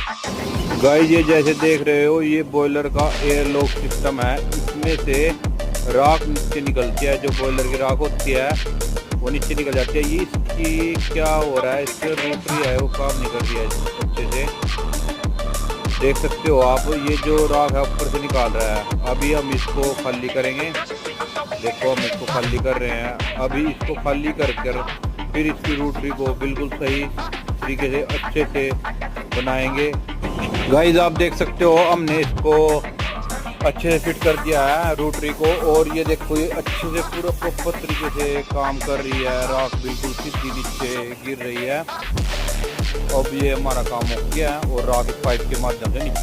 Guys ये जैसे देख रहे हो ये बॉयलर का एयर लॉक सिस्टम है। इसमें से राख नीचे निकलती है, जो बॉयलर की राख होती है वो नीचे निकल जाती है। ये इसकी क्या हो रहा है, इसकी रोटरी है वो काम नहीं कर रही है अच्छे से, देख सकते हो आप। ये जो राख है ऊपर से निकाल रहा है। अभी हम इसको खाली करेंगे, देखो हम इसको खाली कर रहे हैं। अभी इसको खाली कर कर फिर इसकी रोटरी को बिल्कुल सही तरीके से अच्छे से बनाएंगे। गाइस आप देख सकते हो हमने इसको अच्छे से फिट कर दिया है रोटरी को, और ये देखो ये अच्छे से पूरा प्रॉपर तरीके से काम कर रही है। राख बिल्कुल सीधी नीचे गिर रही है। अब ये हमारा काम हो गया है और राख पाइप के माध्यम से